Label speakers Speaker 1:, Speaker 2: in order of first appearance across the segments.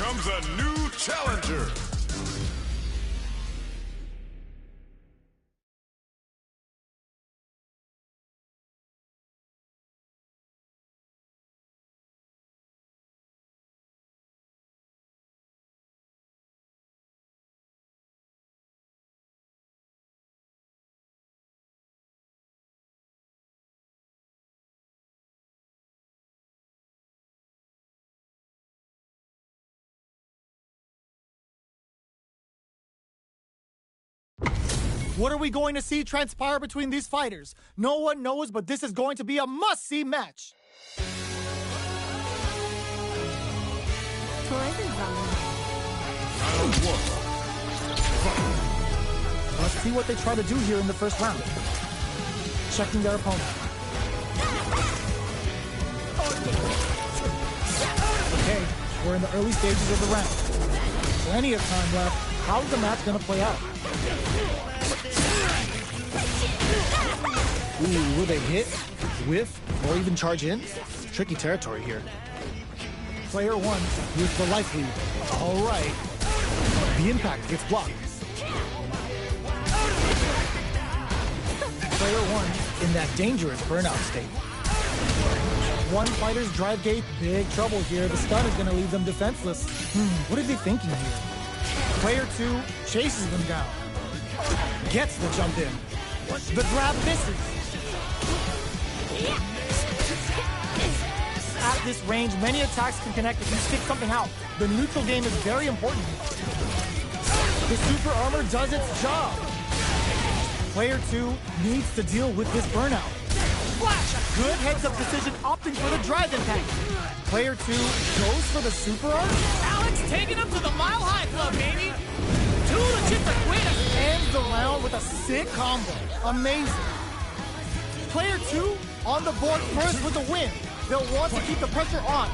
Speaker 1: comes a new challenger.
Speaker 2: What are we going to see transpire between these fighters? No one knows, but this is going to be a must-see match. Let's see what they try to do here in the first round. Checking their opponent. Okay, we're in the early stages of the round. Plenty of time left. How's the match gonna play out? Ooh, will they hit, whiff, or even charge in? Tricky territory here. Player one with the life lead. All right. The impact gets blocked. Player one in that dangerous burnout state. One fighter's drive gate, big trouble here. The stun is going to leave them defenseless. What are they thinking here? Player two chases them down. Gets the jump in. The grab misses. At this range, many attacks can connect if you stick something out. The neutral game is very important. The super armor does its job. Player two needs to deal with this burnout. Flash! Good heads-up decision, opting for the drive impact. Player two goes for the super armor.
Speaker 3: Alex taking him to the Mile High Club, baby! Two legit to quit us!
Speaker 2: Ends the round with a sick combo. Amazing. Player two on the board first with the win. They'll want to keep the pressure on.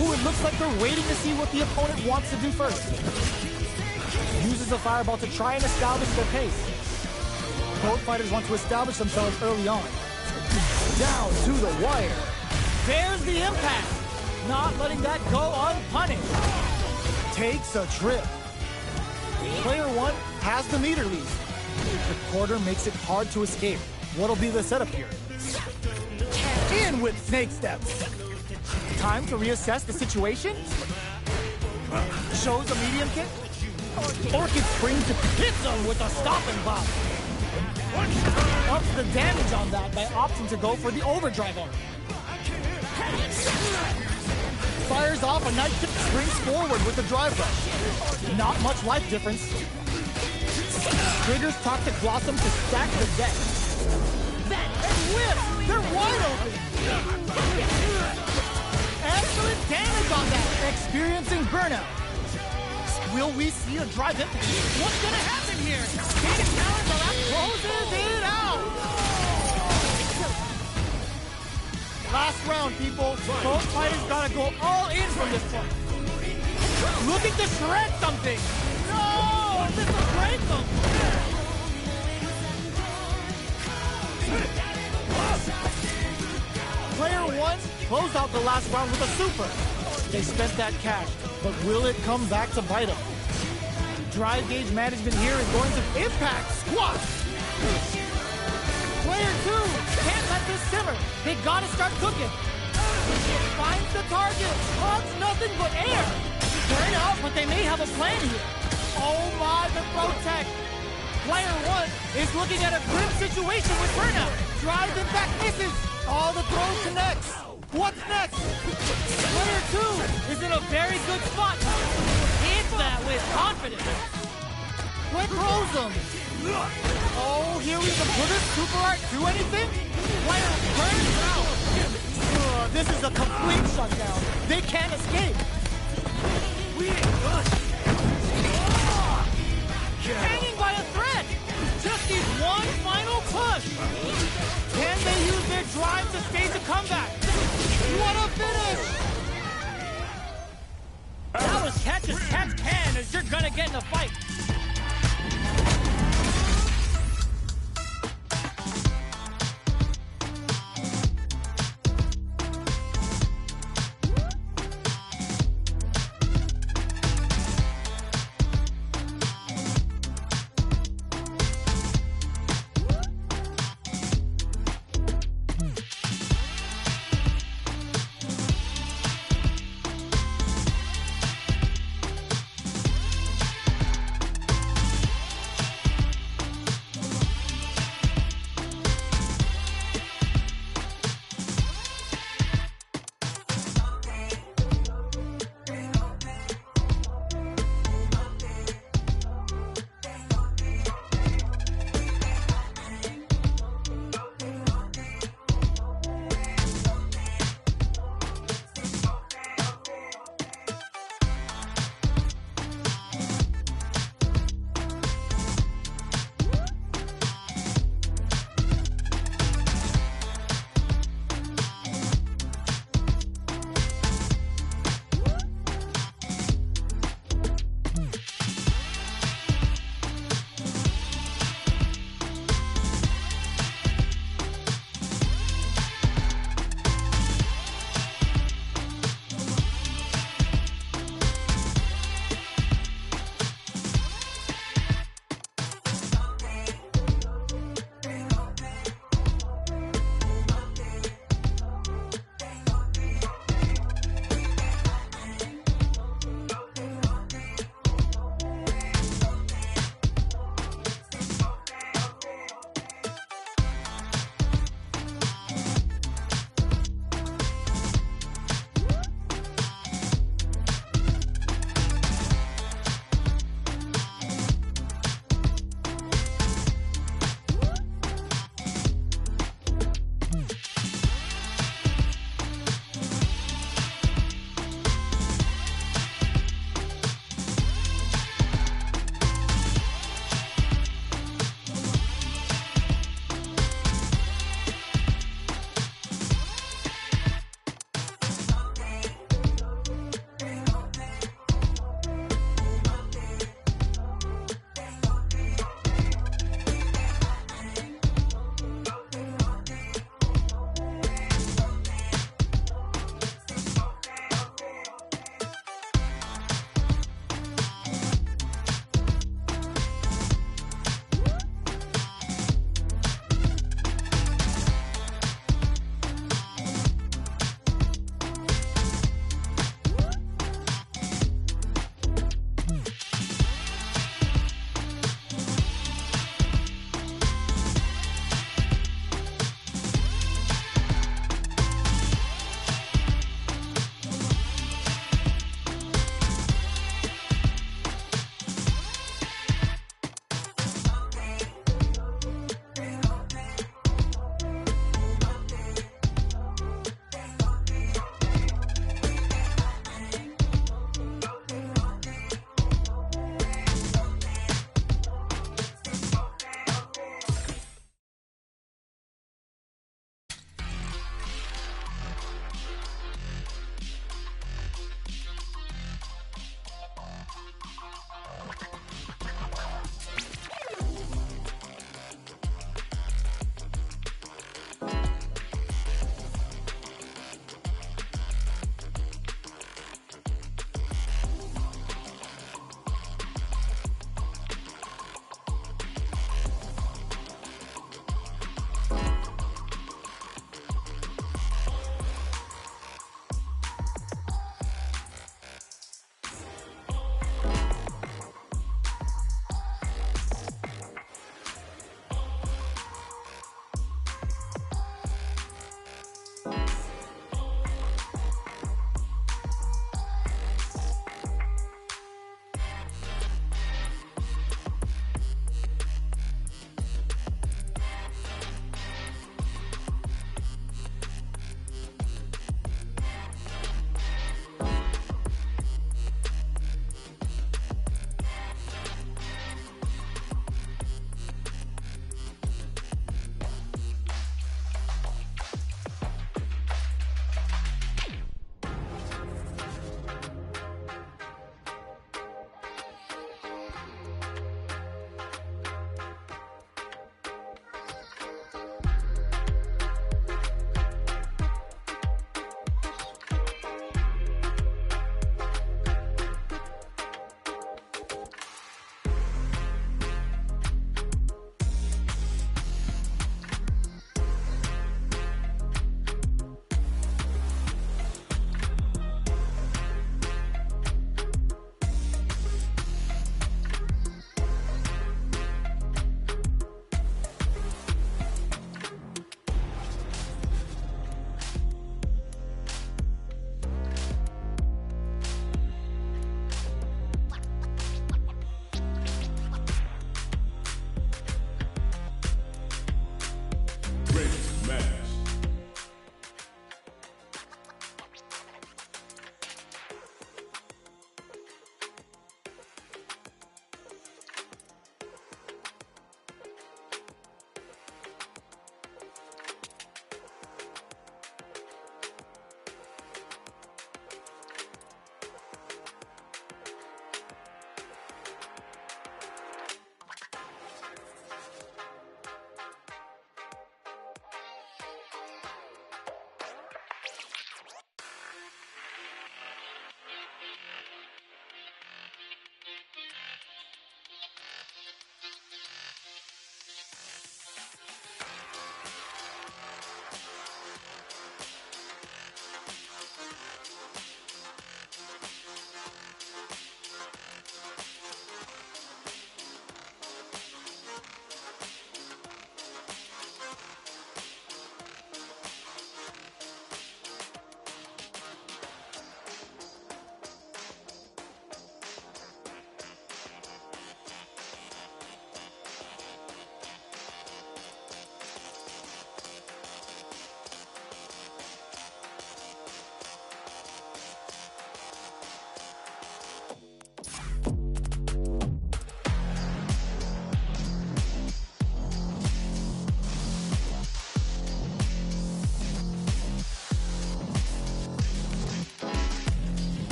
Speaker 2: Ooh, it looks like they're waiting to see what the opponent wants to do first. Uses the fireball to try and establish their pace. Both fighters want to establish themselves early on. Down to the wire.
Speaker 3: There's the impact. Not letting that go unpunished.
Speaker 2: Takes a trip. Player one has the meter lead. The quarter makes it hard to escape. What'll be the setup here? In with snake steps. Time to reassess the situation. Shows a medium kick. Orchid springs to hits him with a stopping block. Ups the damage on that by opting to go for the overdrive arm. Fires off a nice kick, springs forward with the drive rush. Not much life difference. Triggers Toxic Blossom to stack the deck. And whip! They're wide open! Excellent damage on that! Experiencing burnout. Will we see a drive hit?
Speaker 3: What's gonna happen here? Data calendar that closes it out!
Speaker 2: Last round, people. Both fighters gotta go all in from this point.
Speaker 3: Looking to shred something! No! This will break them!
Speaker 2: Player one closed out the last round with a super. They spent that cash, but will it come back to bite them? Drive gauge management here is going to impact squat. Player two can't let this simmer. They gotta start cooking. Finds the target. Hugs nothing but air. Burn out, but they may have a plan here. Oh my, the protect. Player one is looking at a grim situation with burnout. Drive impact misses. All the throws connects. What's next? Player two
Speaker 3: is in a very good spot. Hit that with confidence.
Speaker 2: Quick throws him. Oh, here we go. Will this super art do anything? Player burns out. This is a complete shutdown. They can't escape.
Speaker 3: Hanging by a thread. Just needs one final push.
Speaker 2: Can they use their drive to stage a comeback? What a finish!
Speaker 3: That was catch as catch can as you're gonna get in a fight.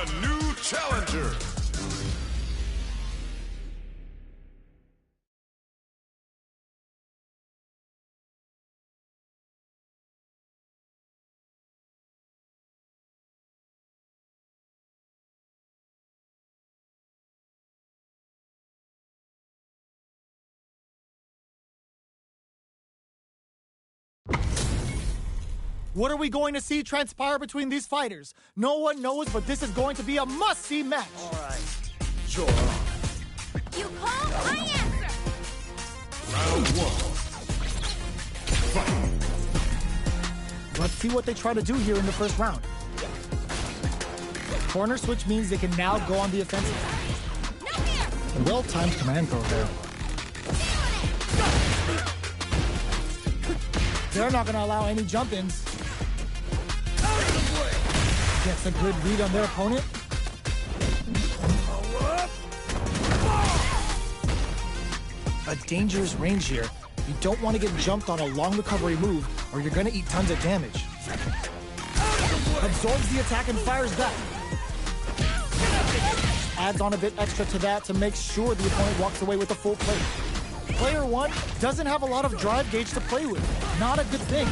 Speaker 1: A new challenger.
Speaker 2: What are we going to see transpire between these fighters? No one knows, but this is going to be a must-see match.
Speaker 1: All right. Sure.
Speaker 4: You call, I answer.
Speaker 1: Round one. Fight.
Speaker 2: Let's see what they try to do here in the first round. Corner switch means they can now go on the offensive.
Speaker 4: No fear.
Speaker 2: Well-timed command throw there. They're not going to allow any jump-ins. Gets a good read on their opponent. A dangerous range here. You don't want to get jumped on a long recovery move, or you're going to eat tons of damage. Absorbs the attack and fires back. Adds on a bit extra to that to make sure the opponent walks away with a full plate. Player one doesn't have a lot of drive gauge to play with. Not a good thing.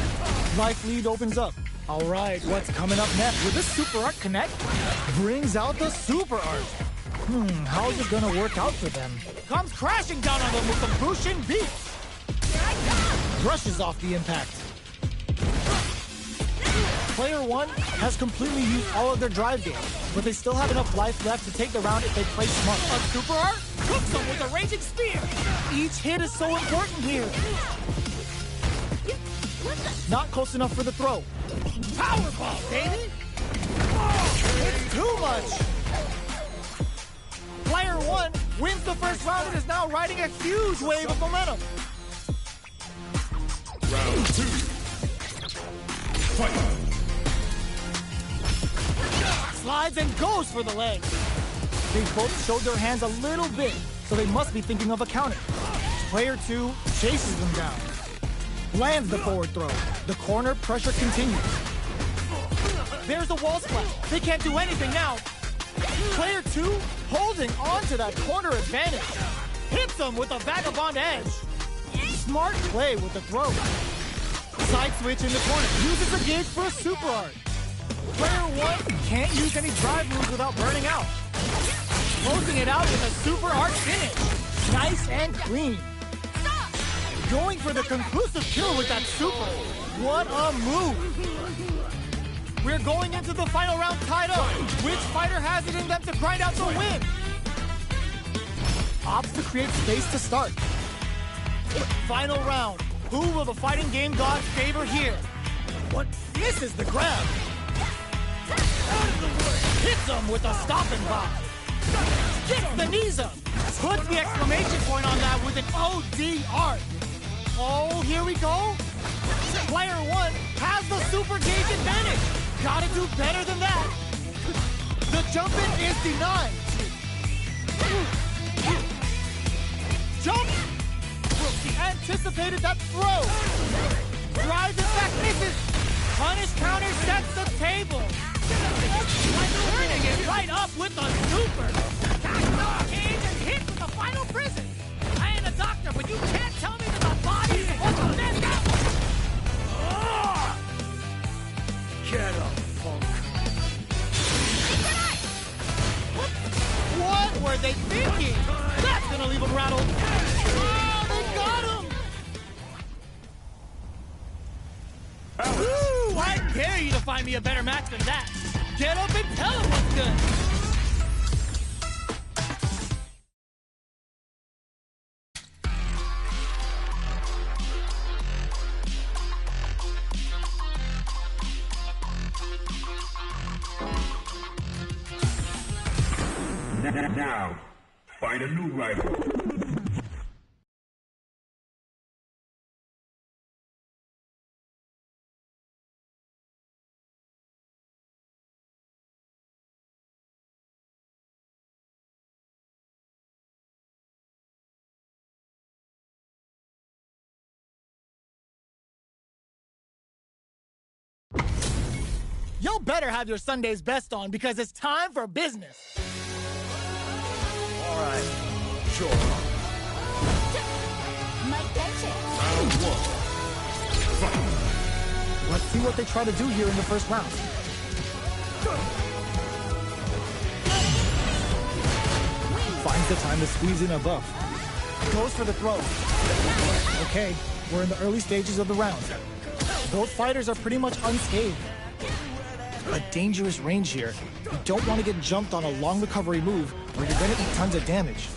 Speaker 2: Life lead opens up. All right, what's coming up next? Will this Super Art connect? Brings out the Super Art. How's it gonna work out for them? Comes crashing down on them with the Bushin beat. Brushes off the impact. Player one has completely used all of their drive gauge, but they still have enough life left to take the round if they play smart. A Super Art cooks them with a raging spear. Each hit is so important here. Not close enough for the throw. Powerball, baby! It's too much! Player one wins the first round and is now riding a huge wave of momentum.
Speaker 1: Round two. Fight.
Speaker 2: Slides and goes for the leg. They both showed their hands a little bit, so they must be thinking of a counter. Player two chases them down. Lands the forward throw. The corner pressure continues. There's a wall splash. They can't do anything now. Player two holding on to that corner advantage. Hits them with a vagabond edge. Smart play with the throw. Side switch in the corner. Uses a gauge for a Super Art. Player one can't use any drive moves without burning out. Closing it out with a Super Art finish. Nice and clean. Going for the conclusive kill with that super. What a move. We're going into the final round tied up. Which fighter has it in them to grind out the win? Opts to create space to start. Final round. Who will the fighting game gods favor here? What misses the grab? Hits him with a stopping block. Gets the knees up. Puts the exclamation point on that with an OD art. Oh, here we go. Player one has the super gauge advantage. Gotta do better than that. The jump-in is denied. Jump. Anticipated that throw. Drives it back, misses. Punish counter sets the table. Turning it right up with the super. Tackles off cage and hits with the final prison. I ain't a doctor, but you can't tell me that the body's supposed to mess up.
Speaker 1: Get up, punk.
Speaker 2: What were they thinking? That's gonna leave him rattled. Oh, they got him. Woo! I dare you to find me a better match than that. Get up and tell him what's good.
Speaker 1: Now, find a new rival.
Speaker 2: Y'all better have your Sunday's best on because it's time for business.
Speaker 1: All right. Sure.
Speaker 4: Might catch it.
Speaker 1: Round one. Fight.
Speaker 2: Let's see what they try to do here in the first round. Finds the time to squeeze in a buff. Goes for the throw. Okay, we're in the early stages of the round. Both fighters are pretty much unscathed. A dangerous range here. You don't want to get jumped on a long recovery move or you're going to eat tons of damage.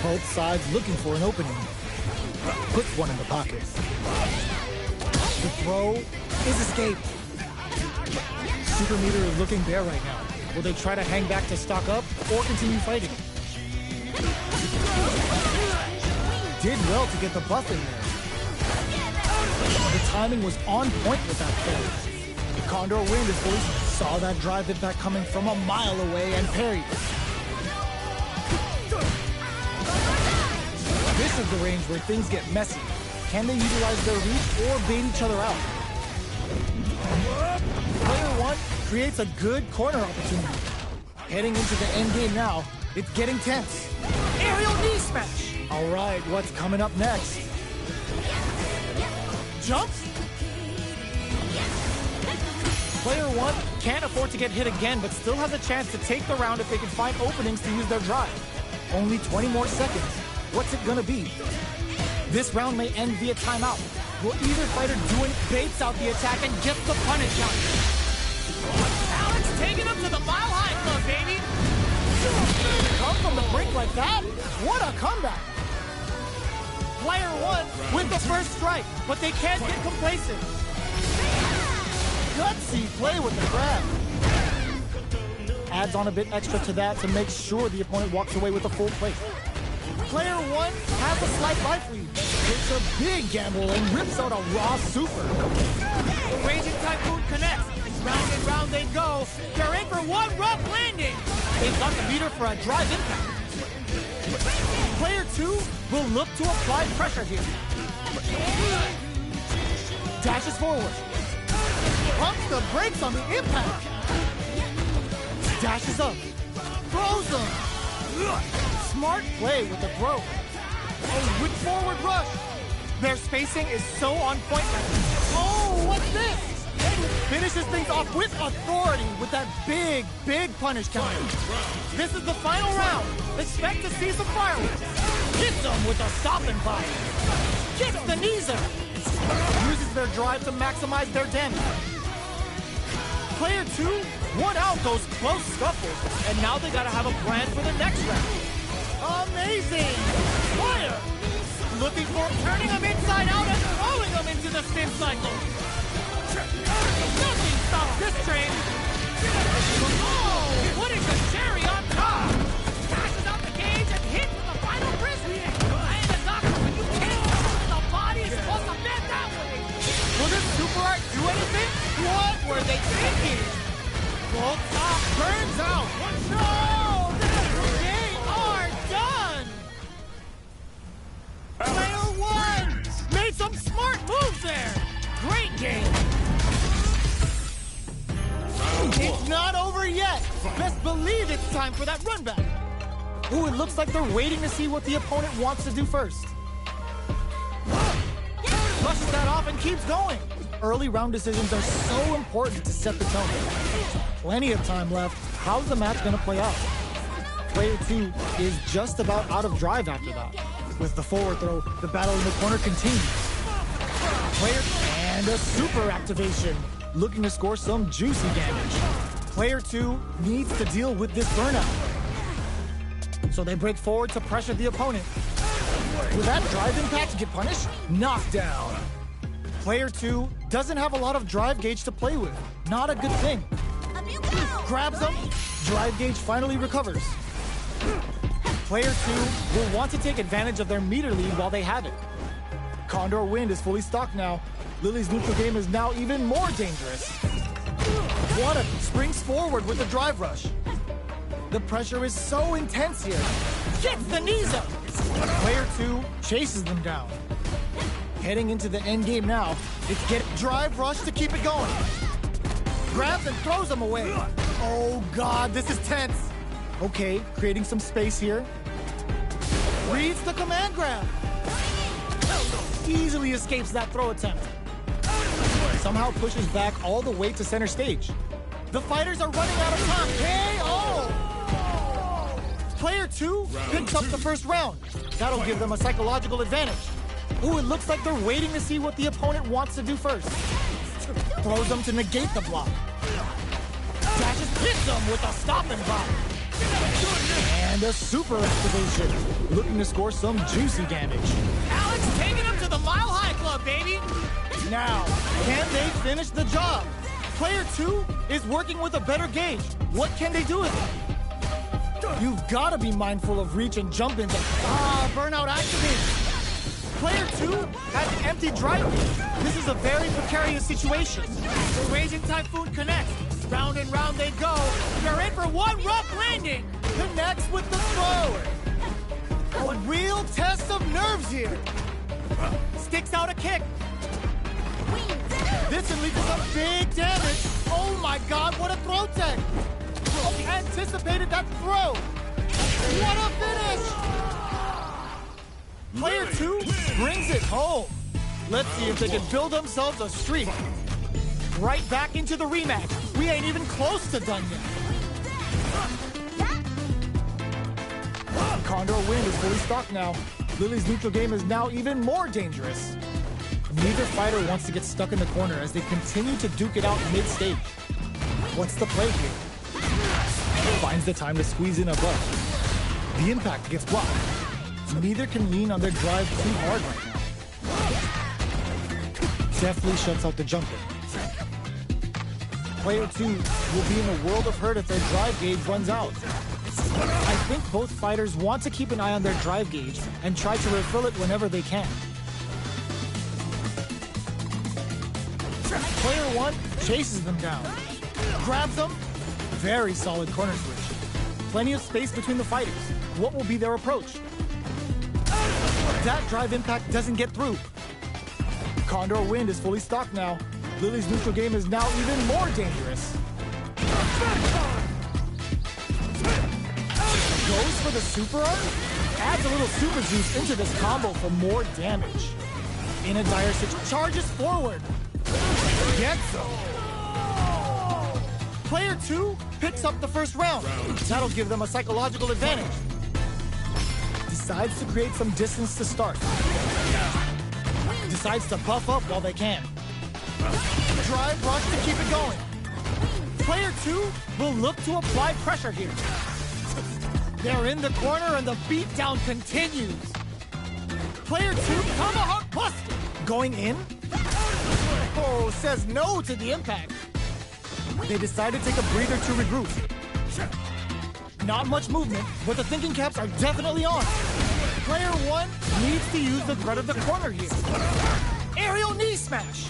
Speaker 2: Both sides looking for an opening. Puts one in the pocket. The throw is escaped. Super meter is looking bare right now. Will they try to hang back to stock up or continue fighting? Did well to get the buff in there. The timing was on point with that throw. The Condor Wind is fully saw that drive impact coming from a mile away and parried. This is the range where things get messy. Can they utilize their reach or bait each other out? Player one creates a good corner opportunity. Heading into the end game now, it's getting tense. Aerial knee smash. All right, what's coming up next? Jumps? Player one can't afford to get hit again, but still has a chance to take the round if they can find openings to use their drive. Only 20 more seconds. What's it gonna be? This round may end via timeout. Will either fighter do it, baits out the attack, and gets the punish count?
Speaker 3: Alex taking him to the Mile High Club, baby!
Speaker 2: Come from the brink like that? What a comeback! Player one with the first strike, but they can't get complacent. Gutsy play with the grab. Adds on a bit extra to that to make sure the opponent walks away with a full plate. Player one has a slight life lead. It's a big gamble and rips out a raw super.
Speaker 3: The Raging Typhoon connects. Round and round they go. They're in for one rough landing.
Speaker 2: They've got the meter for a drive impact. Player two will look to apply pressure here. Dashes forward. Pumps the brakes on the impact. Dashes up. Throws them. Smart play with the throw. A whip forward rush. Their spacing is so on point right now. Oh, what's this? Finishes things off with authority with that big, big punish counter. This is the final round. Expect to see some fireworks. Hits them with a stopping fire. Kicks the knees up. Uses their drive to maximize their damage. Player two won out those close scuffles, and now they gotta have a plan for the next round. Amazing! Fire! Looking for
Speaker 3: Turning him inside out and throwing him into the spin cycle. Nothing stops this train. Oh, what is the cherry on top? Passes out the cage and hits with the final frisbee. And the doctor, when you hit the body is supposed to bend that way.
Speaker 2: Will this super art do anything?
Speaker 3: What were they thinking?
Speaker 2: Bolt top burns out.
Speaker 3: No! They are done!
Speaker 2: Player one
Speaker 3: Made some smart moves there! Great game!
Speaker 2: It's not over yet. Best believe it's time for that run back. Ooh, it looks like they're waiting to see what the opponent wants to do first. Flushes that off and keeps going. Early round decisions are so important to set the tone. Plenty of time left. How's the match gonna play out? Player two is just about out of drive after that. With the forward throw, the battle in the corner continues. Player and a super activation. Looking to score some juicy damage. Player two needs to deal with this burnout. So they break forward to pressure the opponent. Will that drive impact get punished? Knockdown. Player two doesn't have a lot of drive gauge to play with. Not a good thing.
Speaker 4: Up you go!
Speaker 2: Grabs them. Drive gauge finally recovers. Player two will want to take advantage of their meter lead while they have it. Condor Wind is fully stocked now. Lily's neutral game is now even more dangerous. One of them springs forward with a drive rush. The pressure is so intense here. Gets the knees up. Player two chases them down. Heading into the end game now, it's get drive rush to keep it going. grabs and throws him away. Oh God, this is tense. Okay, creating some space here. Reads the command grab. Easily escapes that throw attempt. Somehow pushes back all the way to center stage. The fighters are running out of time. KO! Player 2 picks up the first round. That'll give them a psychological advantage. Ooh, it looks like they're waiting to see what the opponent wants to do first. Throws them to negate the block. Dashes hits them with a stopping block. And a super activation. Looking to score some juicy damage.
Speaker 3: Alex taking him to the Mile High Club, baby!
Speaker 2: Now, can they finish the job? Player 2 is working with a better gauge. What can they do with it? You've got to be mindful of reach and jump into. Burnout activated. Player 2 has an empty drive gauge. This is a very precarious situation.
Speaker 3: The Raging Typhoon connects. Round and round they go. They're in for one rough landing.
Speaker 2: Connects with the throw. A real test of nerves here.
Speaker 3: Sticks out a kick.
Speaker 2: This unleashes some big damage. Oh my God, what a throw tech. Anticipated that throw. What a finish. Player 2 brings it home. Let's see if they can build themselves a streak. Right back into the rematch. We ain't even close to done yet. Condor Wind is fully stocked now. Lily's neutral game is now even more dangerous. Neither fighter wants to get stuck in the corner as they continue to duke it out mid-stage. What's the play here? Finds the time to squeeze in above. The impact gets blocked. Neither can lean on their drive too hard right now. Deftly shuts out the jumper. Player 2 will be in a world of hurt if their drive gauge runs out. I think both fighters want to keep an eye on their drive gauge and try to refill it whenever they can. Player 1 chases them down. Grabs them. Very solid corner switch. Plenty of space between the fighters. What will be their approach? That drive impact doesn't get through. Condor Wind is fully stocked now. Lily's neutral game is now even more dangerous. Goes for the super arm? Adds a little super juice into this combo for more damage. In a dire situation, charges forward. Gets him. Player 2 picks up the first round. That'll give them a psychological advantage. Decides to create some distance to start. Decides to buff up while they can. Drive rush to keep it going. Player 2 will look to apply pressure here. They're in the corner and the beatdown continues. Player 2 tomahawk buster. Going in. Oh, says no to the impact. They decide to take a breather to regroup. Not much movement, but the thinking caps are definitely on. Player 1 needs to use the threat of the corner here. Aerial knee smash.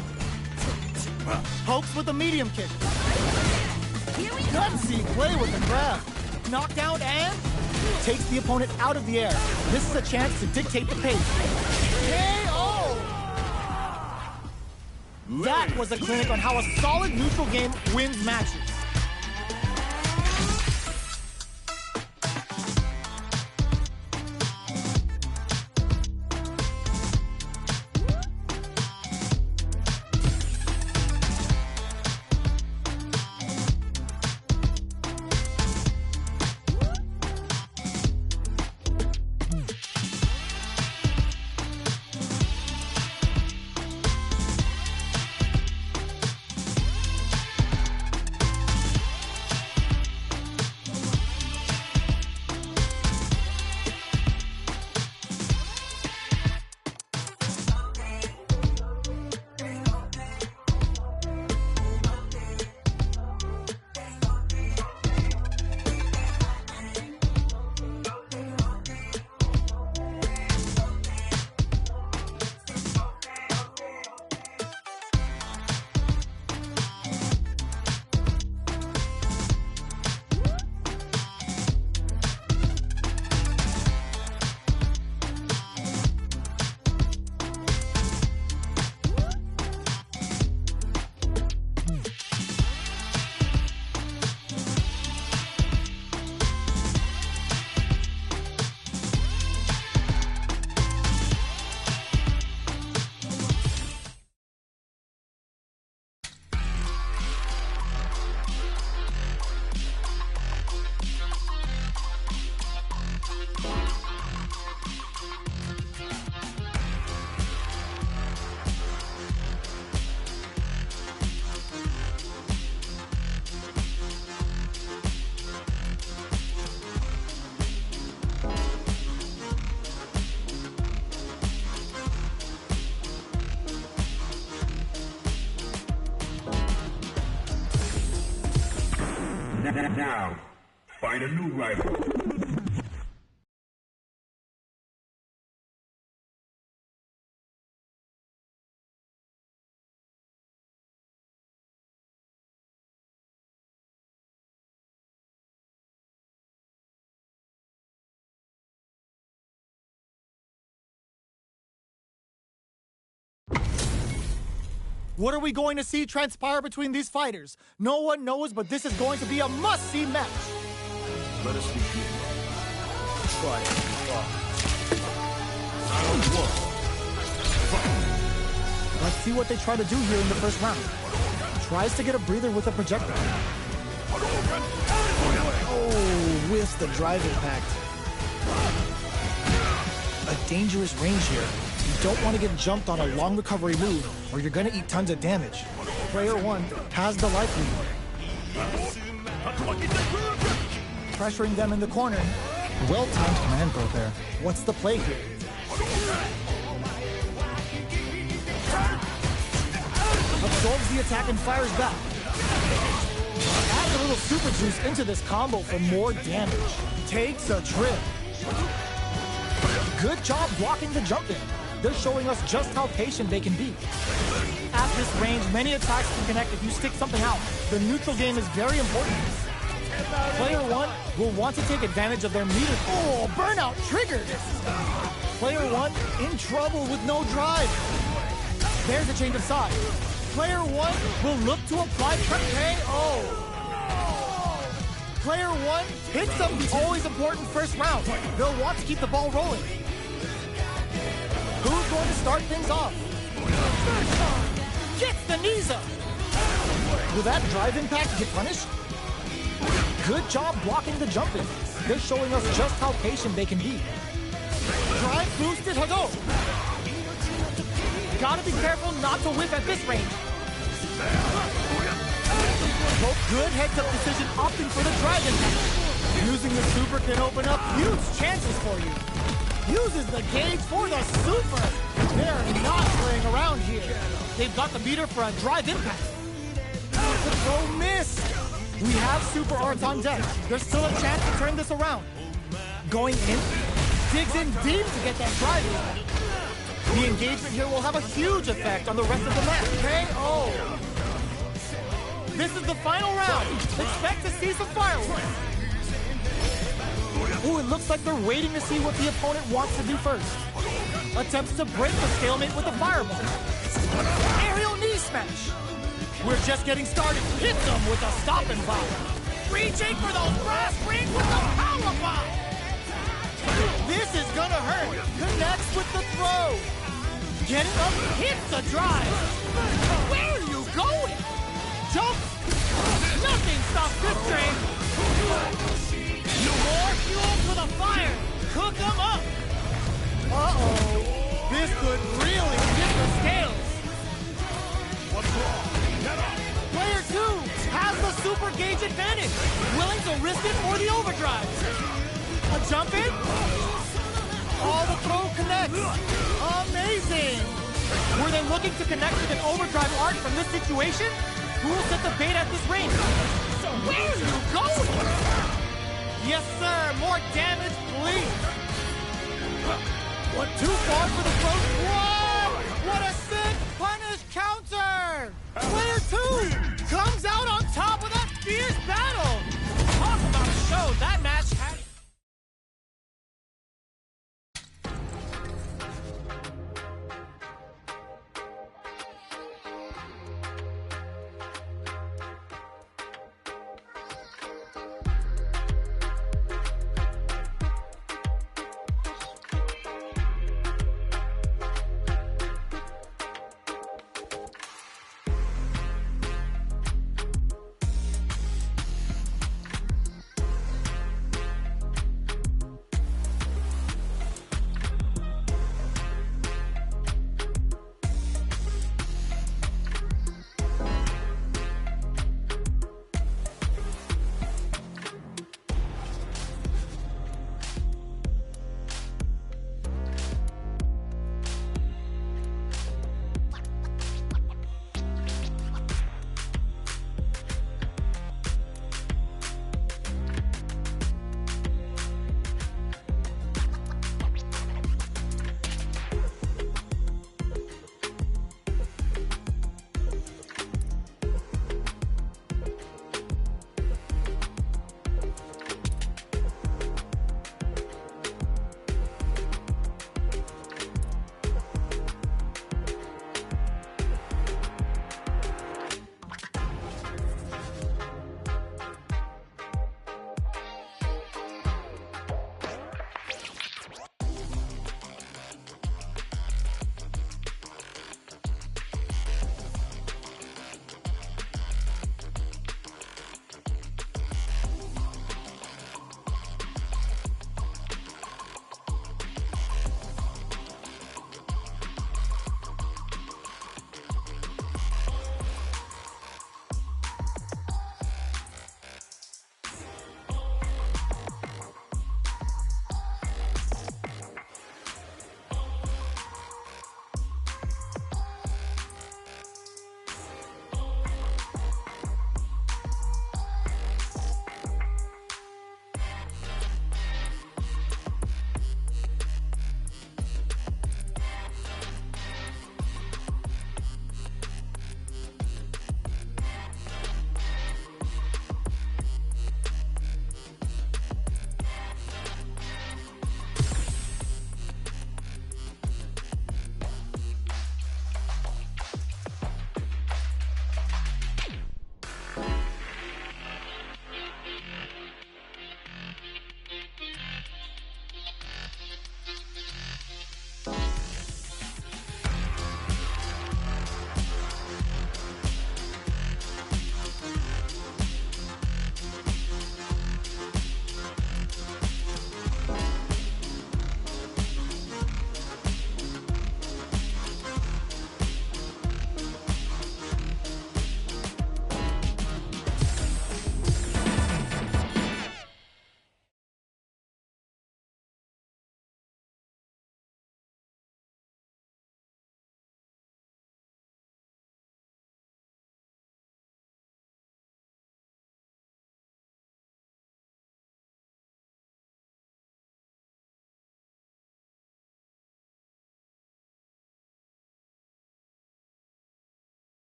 Speaker 2: Hopes with a medium kick. Gutsy play with the grab. Knockdown and takes the opponent out of the air. This is a chance to dictate the pace. KO! That was a clinic on how a solid neutral game wins matches.
Speaker 5: Now, find a new rival.
Speaker 2: What are we going to see transpire between these fighters? No one knows, but this is going to be a must-see match.
Speaker 1: Let us begin. Try it. Round one.
Speaker 2: Let's see what they try to do here in the first round. Tries to get a breather with a projectile. Oh, whiffs the drive impact. A dangerous range here. You don't want to get jumped on a long recovery move, or you're going to eat tons of damage. Player 1 has the life lead. Pressuring them in the corner. Well-timed command throw there. What's the play here? Absorbs the attack and fires back. Adds a little super juice into this combo for more damage. Takes a trip. Good job blocking the jump in. They're showing us just how patient they can be. At this range, many attacks can connect if you stick something out. The neutral game is very important. Player 1 will want to take advantage of their meter. Oh, burnout triggered! Player 1 in trouble with no drive. There's a change of side. Player 1 will look to apply KO. Player 1 hits them the always important first round. They'll want to keep the ball rolling. Who's going to start things off? Gets the knees up. Will that drive impact get punished? Good job blocking the jump in. They're showing us just how patient they can be. Drive boosted Hago. Gotta be careful not to whip at this range. Both good heads-up decision opting for the drive impact. Using the super can open up huge chances for you. Uses the gauge for the super. They're not playing around here. They've got the meter for a drive impact. The throw missed. We have super arts on deck. There's still a chance to turn this around. Going in, digs in deep to get that drive in. The engagement here will have a huge effect on the rest of the match. KO. This is the final round. Expect to see some fireworks. Ooh, it looks like they're waiting to see what the opponent wants to do first. Attempts to break the stalemate with a fireball. Aerial knee smash. We're just getting started. Hit them with a stop and bomb. Reaching for those brass rings with the power bomb. This is gonna hurt. Connects with the throw. Getting up, hits the drive. Where are you going? Jump. Nothing stops this train. More fuel for the fire! Cook them up! Uh-oh! This could really tip the scales!
Speaker 1: What's wrong?
Speaker 2: Player 2 has the super gauge advantage! Willing to risk it for the overdrive! A jump in? Oh, the throw connects! Amazing! Were they looking to connect with an overdrive art from this situation? Who will set the bait at this range? Where are you going? Yes, sir. More damage, please. What, too far for the throw? Whoa! What a sick punish counter! Player 2 comes out on top of that fierce battle.
Speaker 3: Talk about a show. That match had...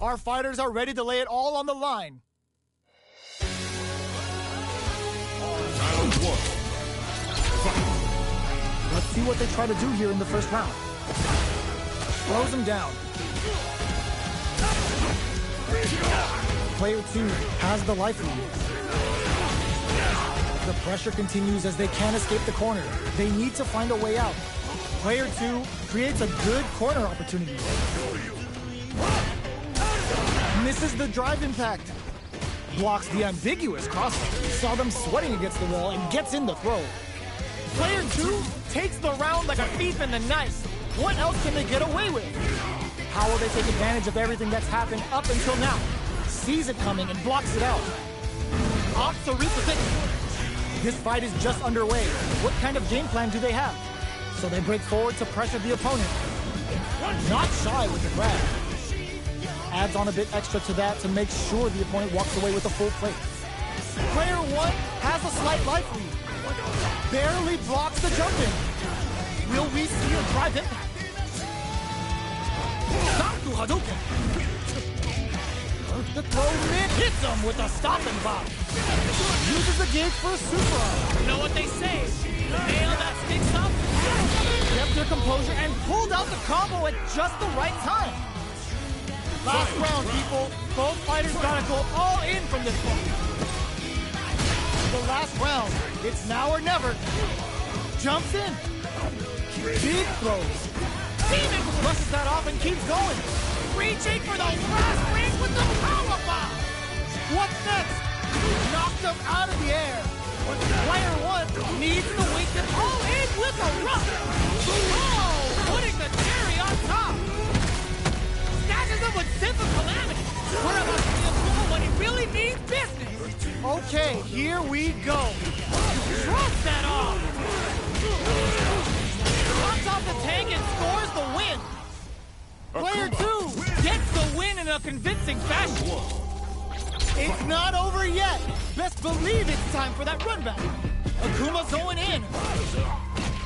Speaker 2: Our fighters are ready to lay it all on the line.
Speaker 1: Round one.
Speaker 2: Let's see what they try to do here in the first round. Throws him down. Player 2 has the life lead. The pressure continues as they can't escape the corner. They need to find a way out. Player 2 creates a good corner opportunity. Misses the drive impact. Blocks the ambiguous crossover. Saw them sweating against the wall and gets in the throw. Player 2 takes the round like a thief in the night. What else can they get away with? How will they take advantage of everything that's happened up until now? Sees it coming and blocks it out. Opts to reposition. This fight is just underway. What kind of game plan do they have? So they break forward to pressure the opponent. Not shy with the grab. Adds on a bit extra to that to make sure the opponent walks away with a full plate. Player 1 has a slight life lead. Barely blocks the jump in. Will we see a drive impact? Sanku Hadouken. The throw mid hits him with a stopping bomb. Uses the gauge for a super arm.
Speaker 3: You know what they say? Nail that sticks up.
Speaker 2: Kept their composure and pulled out the combo at just the right time. Last round, people. Both fighters gotta go all in from this point. The last round. It's now or never. Jumps in. Big throws. Demon brushes that off and keeps going.
Speaker 3: Reaching for the last ring with the power bomb.
Speaker 2: What's next? Knocked him out of the air. Player 1 needs to wake them all in with a rush.
Speaker 3: Oh, putting the cherry on top. Snatches them with simple calamity. We're about to see a fool when he really means business.
Speaker 2: Okay, here we go.
Speaker 3: Drops that off. Knocks off the tank and scores the win.
Speaker 2: Player 2
Speaker 3: Gets the win in a convincing fashion.
Speaker 2: It's not over yet. Best believe it's time for that run back. Akuma's going in.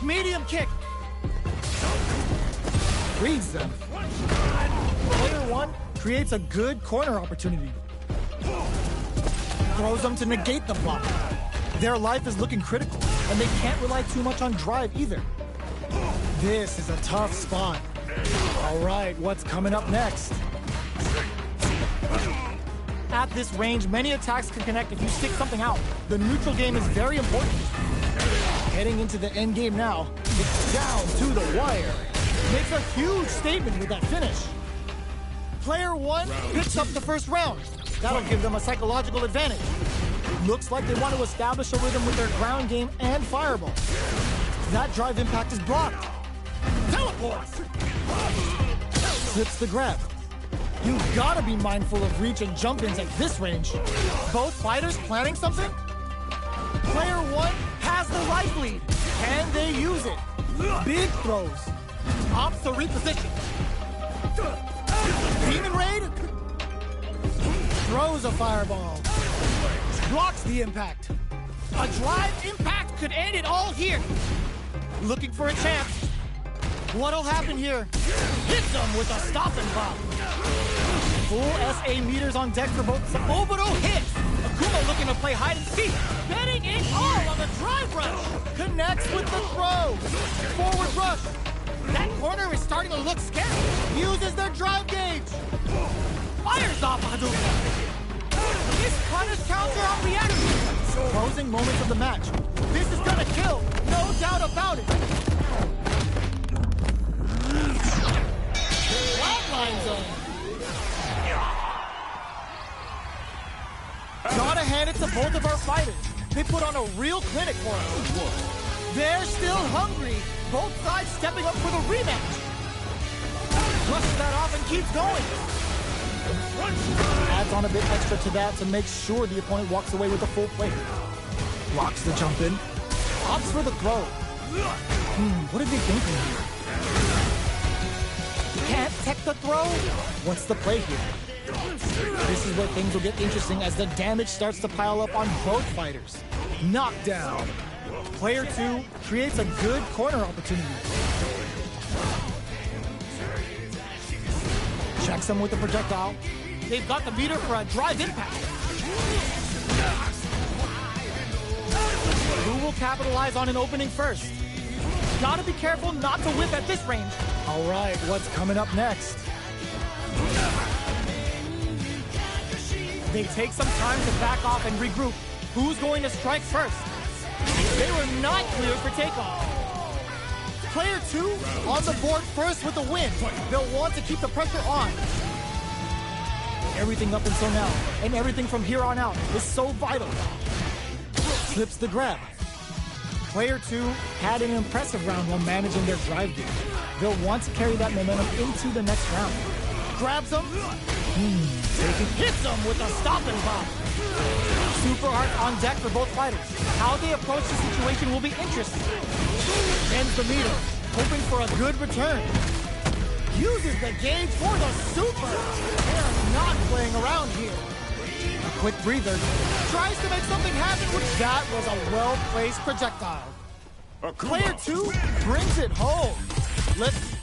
Speaker 2: Medium kick. Reads them. Player 1 creates a good corner opportunity. Throws them to negate the block. Their life is looking critical, and they can't rely too much on drive either. This is a tough spot. All right, what's coming up next? At this range, many attacks can connect if you stick something out. The neutral game is very important. Heading into the end game now, it's down to the wire. Makes a huge statement with that finish. Player 1 picks up the first round. That'll give them a psychological advantage. Looks like they want to establish a rhythm with their ground game and fireball. That drive impact is blocked. Teleport! Slips the grab. You gotta be mindful of reach and jump-ins at this range. Both fighters planning something? Player 1 has the life lead. Can they use it? Big throws. Opts to reposition. Demon Raid? Throws a fireball. Blocks the impact. A drive impact could end it all here. Looking for a chance. What'll happen here? Hits them with a stopping bomb. Full SA meters on deck for both. Oboro hits. Akuma looking to play hide and seek. Betting it all on the drive rush. Connects with the throw. Forward rush. That corner is starting to look scary. Uses their drive gauge. Fires off Hadouken. This punish counter on reaction. Closing moments of the match. This is gonna kill. No doubt about it. Flatline zone. Gotta hand it to both of our fighters. They put on a real clinic for us. They're still hungry. Both sides stepping up for the rematch. Brushes that off and keeps going. Adds on a bit extra to that to make sure the opponent walks away with a full plate. Blocks the jump in. Opts for the throw. What are they thinking here? Can't tech the throw? What's the play here? This is where things will get interesting as the damage starts to pile up on both fighters. Knockdown. Player 2 creates a good corner opportunity. Checks him with the projectile. They've got the meter for a drive impact. Who will capitalize on an opening first? Gotta be careful not to whip at this range. All right, what's coming up next? They take some time to back off and regroup. Who's going to strike first? They were not cleared for takeoff. Player 2 on the board first with the win. They'll want to keep the pressure on. Everything up until now, and everything from here on out, is so vital. Slips the grab. Player 2 had an impressive round while managing their drive game. They'll want to carry that momentum into the next round. Grabs him. Hits him with a stop and pop. Super art on deck for both fighters. How they approach the situation will be interesting. Ends the meter, hoping for a good return. Uses the gauge for the super. They're not playing around here. A quick breather. Tries to make something happen with that was a well-placed projectile. Player 2 brings it home. Let's...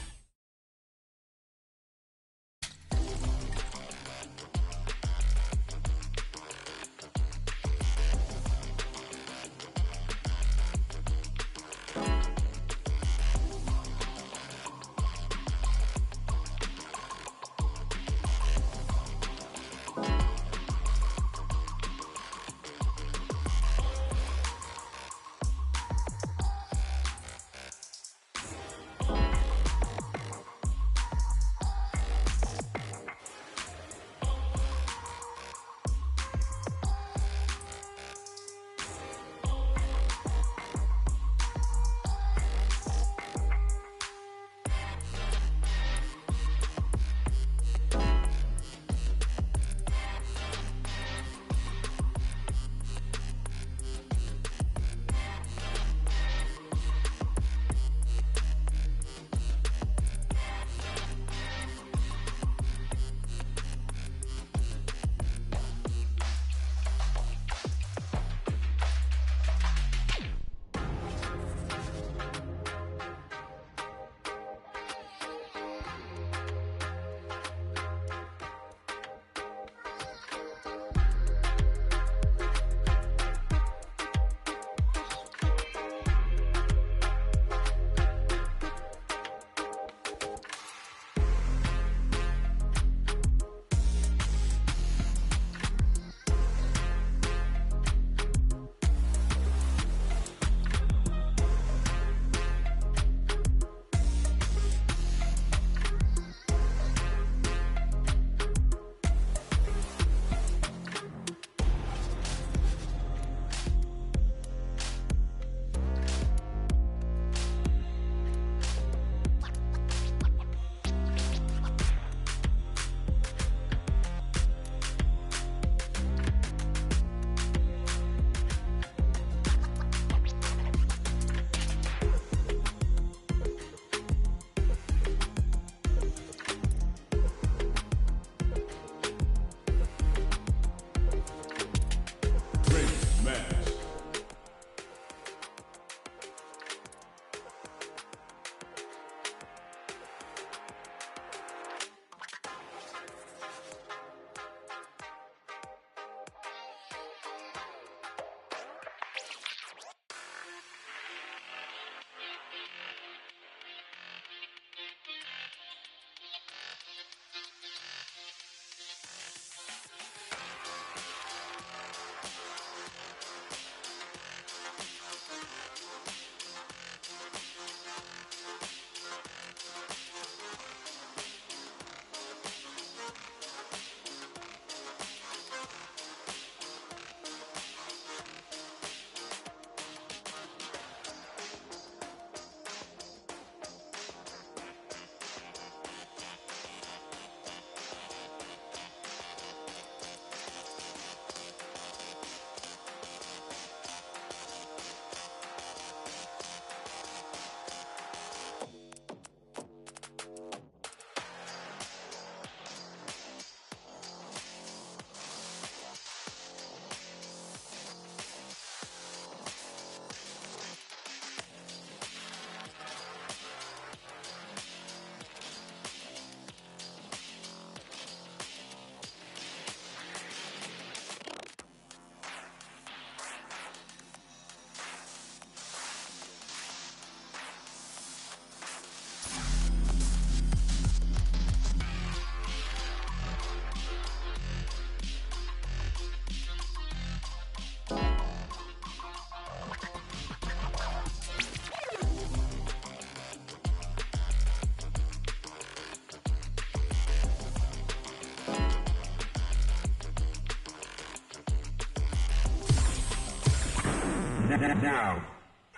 Speaker 5: Now,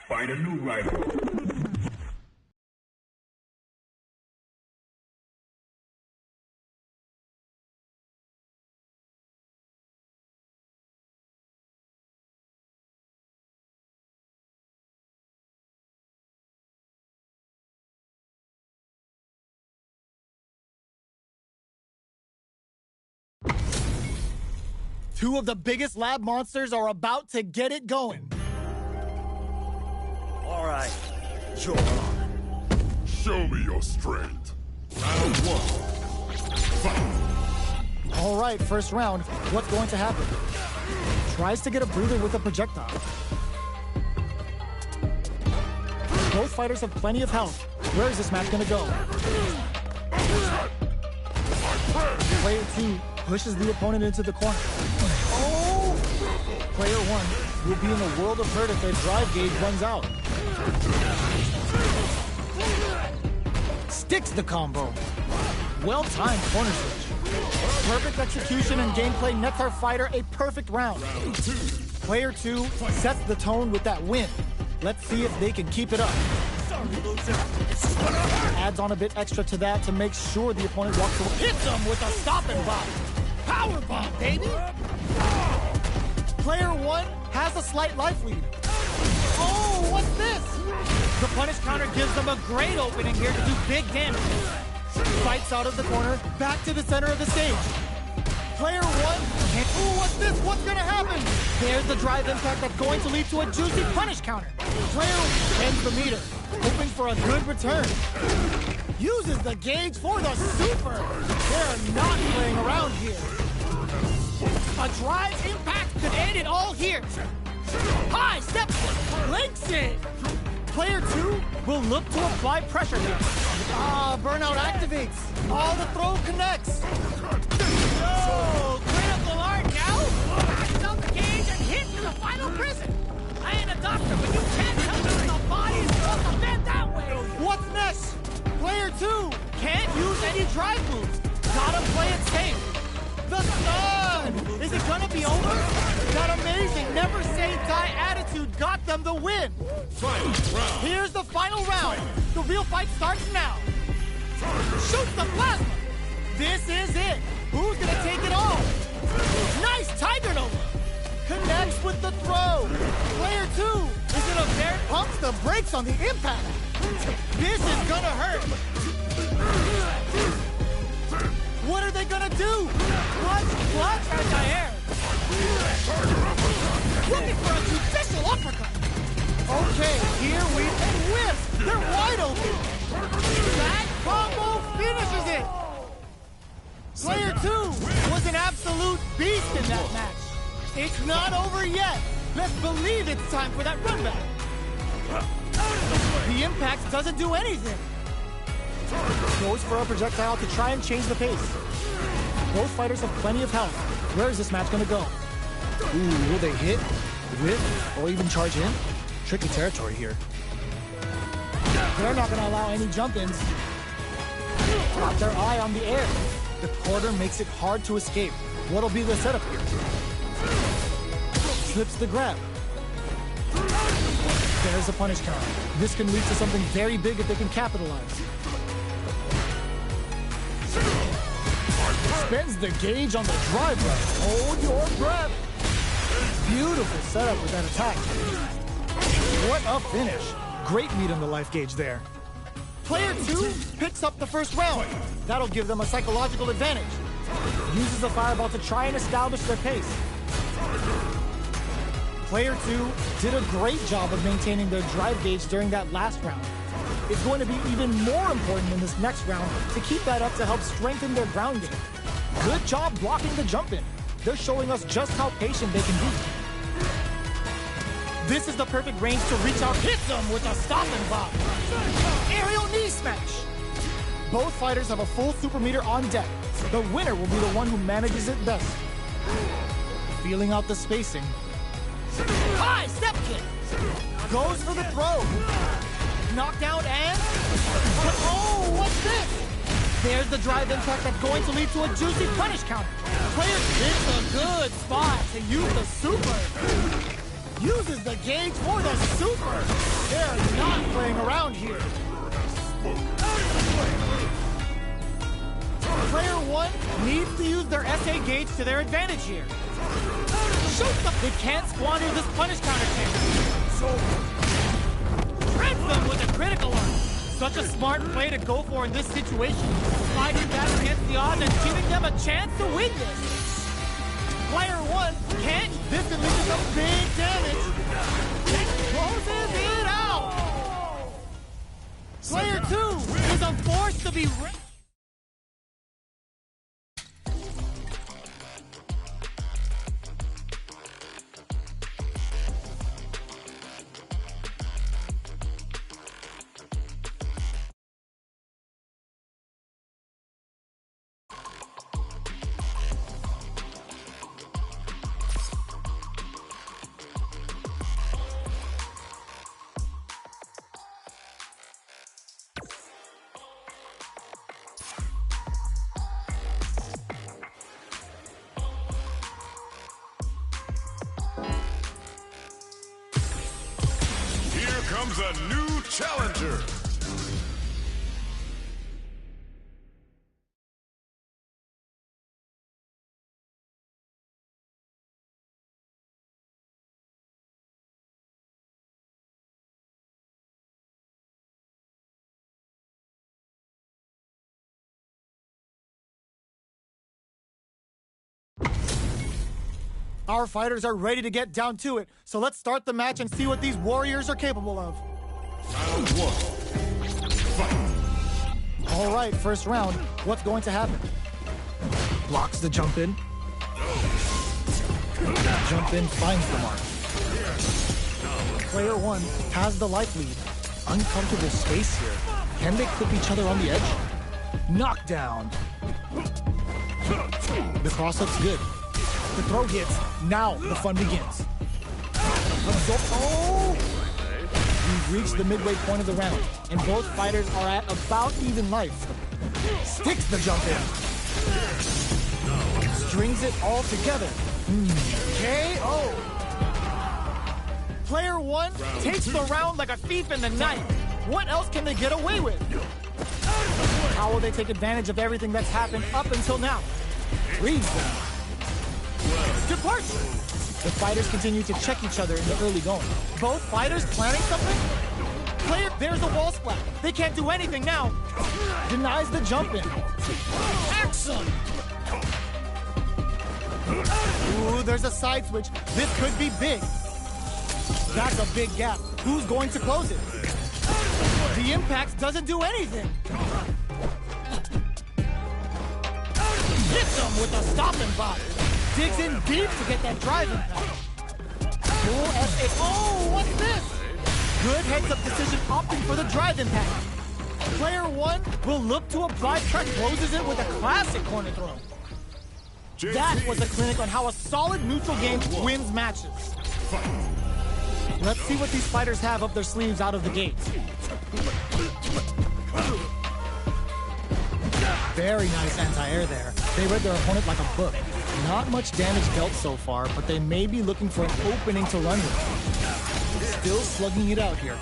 Speaker 5: find a new rival.
Speaker 2: Two of the biggest lab monsters are about to get it going.
Speaker 6: All right, you're on.
Speaker 1: Show me your strength. Round one. Fight.
Speaker 2: All right, first round. What's going to happen? Tries to get a breather with a projectile. Both fighters have plenty of health. Where is this match going to go? Player 2 pushes the opponent into the corner. Oh! Player 1 will be in a world of hurt if their drive gauge runs out. Sticks the combo. Well-timed corner switch. Perfect execution and gameplay nets our fighter a perfect round. Player 2 sets the tone with that win. Let's see if they can keep it up. Adds on a bit extra to that to make sure the opponent walks away.
Speaker 3: Hits him with a stopping bomb. Power bomb, baby.
Speaker 2: Player 1 has a slight life lead. Oh, what's this?
Speaker 3: The punish counter gives them a great opening here to do big damage.
Speaker 2: Fights out of the corner, back to the center of the stage. Player 1 can't. Ooh, what's this? What's gonna happen?
Speaker 3: There's the drive impact that's going to lead to a juicy punish counter.
Speaker 2: Player ends the meter, hoping for a good return. Uses the gauge for the super. They're not playing around here.
Speaker 3: A drive impact could end it all here. High step, links it.
Speaker 2: Player 2 will look to apply pressure here. Burnout activates. The throw connects.
Speaker 3: Oh, critical art now. Backs out the cage and hit to the final prison. I ain't a doctor, but you can't tell me when the body's supposed to bend that way.
Speaker 2: What's next? Player 2
Speaker 3: Can't use any drive moves. Gotta play it safe.
Speaker 2: the stun. Is it gonna be over? That amazing never say die attitude got them the win.
Speaker 1: Final round.
Speaker 2: Here's the final round. The real fight starts now. Shoots the plasma. This is it. Who's gonna take it all? Nice Tiger Nova. Connects with the throw. Player 2 is in a bear. Pumps the brakes on the impact. This is gonna hurt. What are they gonna do? Clutch, anti-air. Looking for a judicial uppercut. Okay, here we whiff. They're wide open. That combo finishes it. Player 2 was an absolute beast in that match. It's not over yet. Let's believe it's time for that run back. The impact doesn't do anything. Goes for a projectile to try and change the pace. Both fighters have plenty of health. Where is this match going to go? Ooh, will they hit, whip, or even charge in? Tricky territory here. They're not going to allow any jump-ins. Got their eye on the air. The quarter makes it hard to escape. What'll be the setup here? Slips the grab. There's a punish counter. This can lead to something very big if they can capitalize. Spends the gauge on the drive rush. Hold your breath. Beautiful setup with that attack. What a finish. Great meat on the life gauge there. Player 2 picks up the first round. That'll give them a psychological advantage. Uses the fireball to try and establish their pace. Player 2 did a great job of maintaining their drive gauge during that last round. It's going to be even more important in this next round to keep that up to help strengthen their ground game. Good job blocking the jump in. They're showing us just how patient they can be. This is the perfect range to reach out, hit them with a stopping bomb. Aerial knee smash. Both fighters have a full super meter on deck. The winner will be the one who manages it best. Feeling out the spacing. High step kick. Goes for the throw. Knockdown and... Oh, what's this? There's the drive impact that's going to lead to a juicy punish counter. Player, it's a good spot to use the super. Uses the gauge for the super. They're not playing around here. Player 1 needs to use their SA gauge to their advantage here. Shoot them! They can't squander this punish counter chance. So, treads them with a critical one. Such a smart play to go for in this situation. Fighting back against the odds and giving them a chance to win this. Player 1 can't this and leads to some big damage. And closes it out. Player 2 is a force to be ready.
Speaker 1: Comes a new challenger.
Speaker 2: Our fighters are ready to get down to it, so let's start the match and see what these warriors are capable of.
Speaker 1: Round 1. Fight.
Speaker 2: All right, first round. What's going to happen? Blocks the jump in. Jump in finds the mark. Player 1 has the life lead. Uncomfortable space here. Can they clip each other on the edge? Knockdown. The cross-up's good. The throw hits. Now the fun begins. Oh! We've reached the midway point of the round, and both fighters are at about even life. Sticks the jump in. Strings it all together. KO! Player 1 takes the round like a thief in the night. What else can they get away with? How will they take advantage of everything that's happened up until now? Reads them. Departure! The fighters continue to check each other in the early going. Both fighters planning something? Player, there's a wall splat. They can't do anything now. Denies the jump in. Excellent! Ooh, there's a side switch. This could be big. That's a big gap. Who's going to close it? The impact doesn't do anything. Hits him with a stopping bot. Digs in deep to get that drive impact. Full SA. Oh, what's this? Good heads-up decision opting for the drive impact. Player 1 will look to apply press, closes it with a classic corner throw. That was a clinic on how a solid neutral game wins matches. Let's see what these fighters have up their sleeves out of the gate. Very nice anti-air there. They read their opponent like a book. Not much damage dealt so far, but they may be looking for an opening to run with. Still slugging it out here.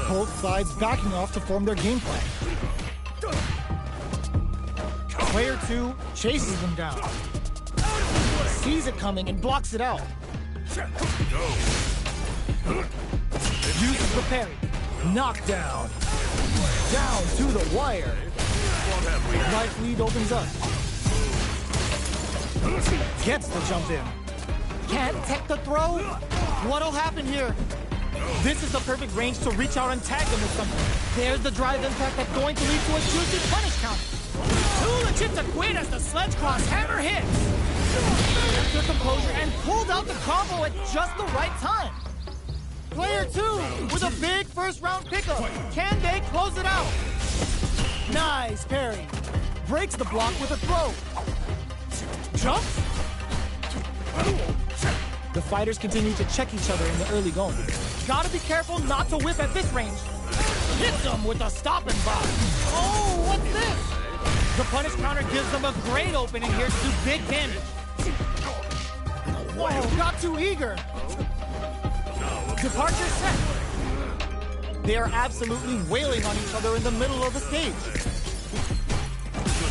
Speaker 2: Both sides backing off to form their game plan. Player 2 chases them down. Sees it coming and blocks it out. Uses the parry. Knockdown. Down to the wire. Life lead opens up. Gets the jump in. Can't tech the throw? What'll happen here? This is the perfect range to reach out and tag them with something. There's the drive impact that's going to lead to a juicy punish count. Too legit to quit as the sledge cross hammer hits. Kept their composure and pulled out the combo at just the right time. Player 2 with a big first round pickup. Can they close it out? Nice parry. Breaks the block with a throw. Jumps. The fighters continue to check each other in the early going. Gotta be careful not to whip at this range. Hits them with a stopping block. Oh, what's this? The punish counter gives them a great opening here to do big damage. Oh, got too eager. Departure set. They are absolutely wailing on each other in the middle of the stage.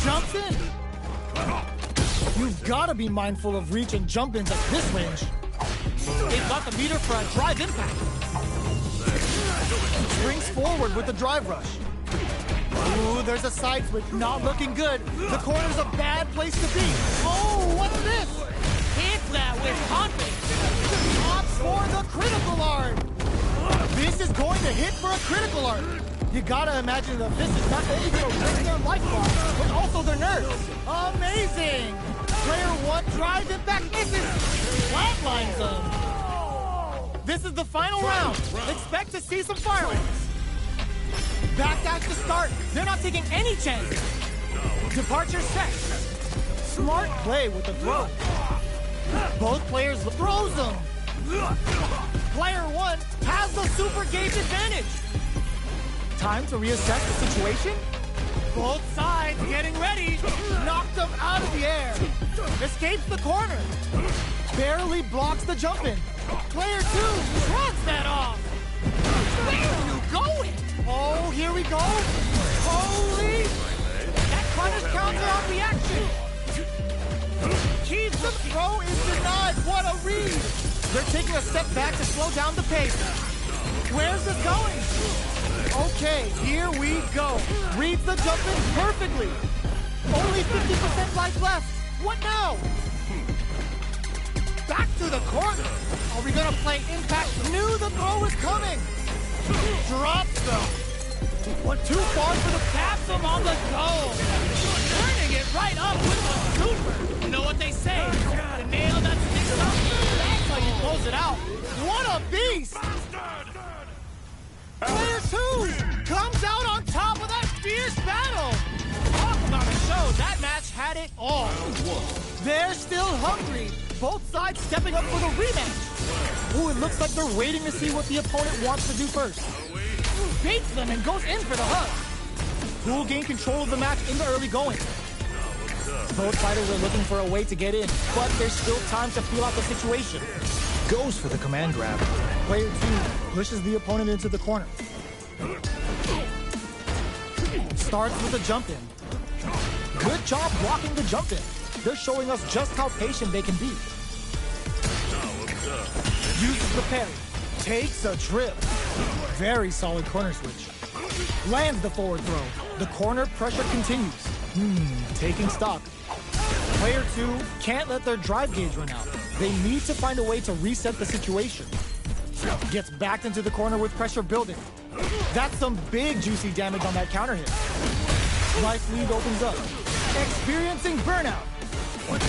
Speaker 2: Jumps in. You've got to be mindful of reach and jump-ins at this range. They've got the meter for a drive impact. Springs forward with the drive rush. Ooh, there's a side switch. Not looking good. The corner's a bad place to be. Oh, what's this?
Speaker 3: Hit that with confidence.
Speaker 2: Opts for the critical art. This is going to hit for a critical art. You gotta imagine that this is not only going to break their life block, but also their nerves. Amazing! Player 1 drive impact misses. Flatlines them. This is the final round. Expect to see some fireworks. Backdash to start. They're not taking any chances. Departure set. Smart play with the throw. Both players throws them. Player 1 has the super gauge advantage. Time to reassess the situation. Both sides getting ready. Knocked them out of the air. Escapes the corner. Barely blocks the jump in. Player 2 shrugs that off.
Speaker 3: Where are you going?
Speaker 2: Oh, here we go. Holy!
Speaker 3: That punish counter on reaction.
Speaker 2: Keys the throw is denied. What a read. They're taking a step back to slow down the pace. Where's this going? Okay, here we go. Reads the jump in perfectly. Only 50% life left. What now? Back to the corner. Are we gonna play impact? Knew the throw was coming. Drops them. Went too far for the
Speaker 3: Taps them on the goal. Turning it right up with the super. You know what they say? The nail that sticks up. That's how you close it out.
Speaker 2: What a beast! Player 2 comes out on top of that fierce battle.
Speaker 3: Talk about a show. That match had it all.
Speaker 2: They're still hungry. Both sides stepping up for the rematch. Ooh, it looks like they're waiting to see what the opponent wants to do first. Baits them and goes in for the hug. Who will gain control of the match in the early going? Both fighters are looking for a way to get in, but there's still time to feel out the situation. Goes for the command grab. Player 2 pushes the opponent into the corner. Starts with a jump in. Good job blocking the jump in. They're showing us just how patient they can be. Uses the parry. Takes a trip. Very solid corner switch. Lands the forward throw. The corner pressure continues. Taking stock. Player 2 can't let their drive gauge run out. They need to find a way to reset the situation. Gets backed into the corner with pressure building. That's some big juicy damage on that counter hit. Life lead opens up. Experiencing burnout.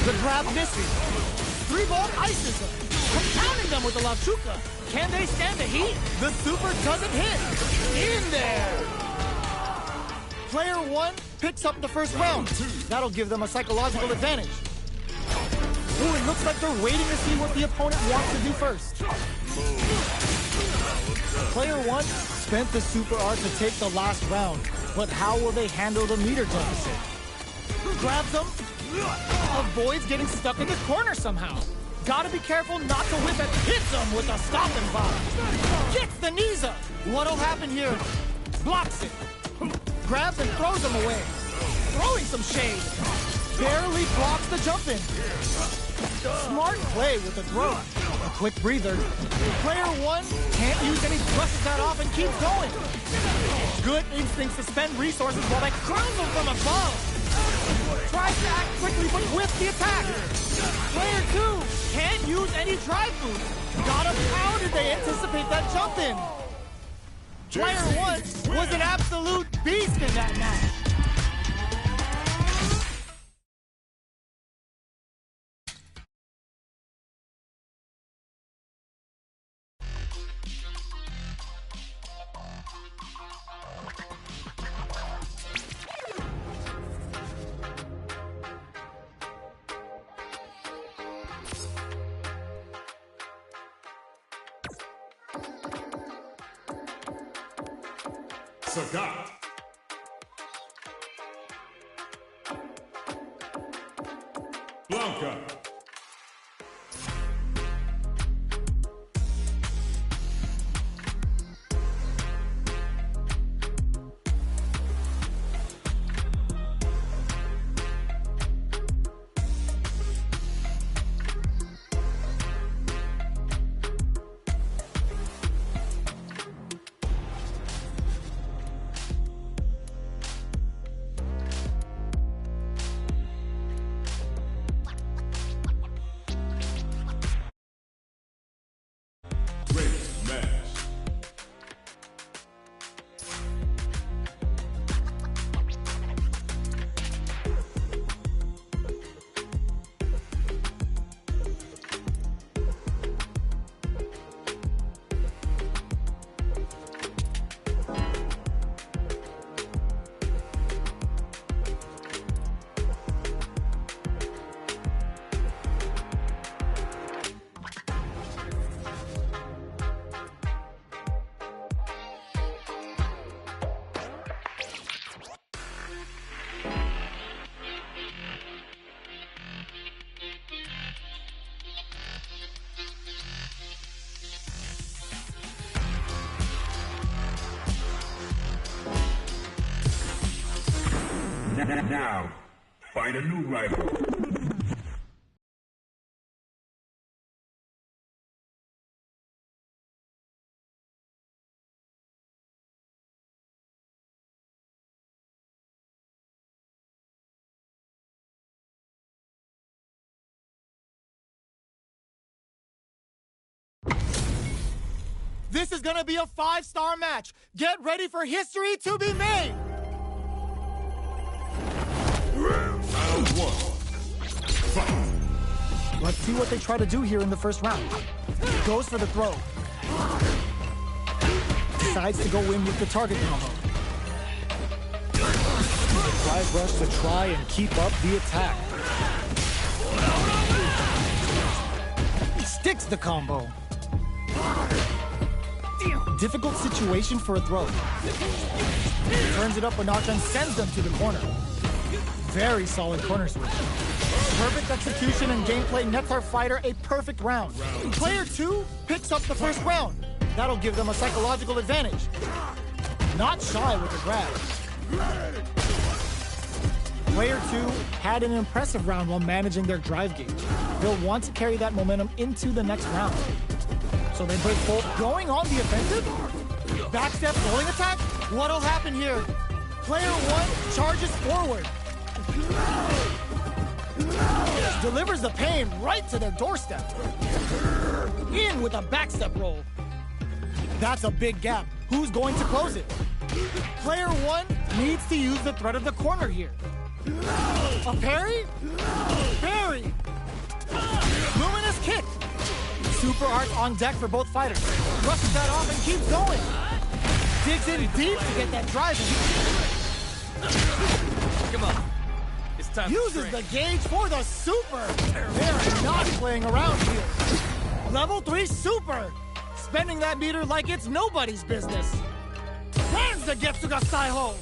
Speaker 2: The grab misses. 3-ball ices them. Compounding them with the La Chuca. Can they stand the heat? The super doesn't hit. In there. Player 1 picks up the first round. That'll give them a psychological advantage. Ooh, it looks like they're waiting to see what the opponent wants to do first. Player 1 spent the super art to take the last round, but how will they handle the meter deficit? Grabs them, avoids getting stuck in the corner somehow. Gotta be careful not to whip and hits them with a stopping bomb. Gets the knees up. What'll happen here? Blocks it. Grabs and throws them away. Throwing some shade. Barely blocks the jump in. Smart play with the throw. A quick breather. Player 1 can't use any, brushes that off and keeps going. Good instincts to spend resources while they crowns them from above. Tries to act quickly but whiffs the attack. Player 2 can't use any drive boost. How did they anticipate that jump in? Player 1 was an absolute beast in that match.
Speaker 5: Sagat. Blanca. Now, find a new rival.
Speaker 2: This is gonna be a 5-star match. Get ready for history to be made.
Speaker 1: Round one. Fight.
Speaker 2: Let's see what they try to do here in the first round. Goes for the throw. Decides to go in with the target combo. Drive rush to try and keep up the attack. Sticks the combo. Difficult situation for a throw. Turns it up a notch and sends them to the corner. Very solid corner switch. Perfect execution and gameplay nets our fighter a perfect round. Player 2 picks up the first round. That'll give them a psychological advantage. Not shy with the grab. Player 2 had an impressive round while managing their drive gauge. They'll want to carry that momentum into the next round. So they break both, going on the offensive. Backstep rolling attack. What'll happen here? Player 1 charges forward. Delivers the pain right to their doorstep. In with a backstep roll. That's a big gap. Who's going to close it? Player 1 needs to use the threat of the corner here. A parry? Parry! Luminous kick! Super art on deck for both fighters. Brushes that off and keeps going. Digs in deep to get that drive in.
Speaker 3: Come on. It's time
Speaker 2: Uses the gauge for the super. They're not playing around here. Level 3 super. Spending that meter like it's nobody's business. Lands the Getsuga Saiho.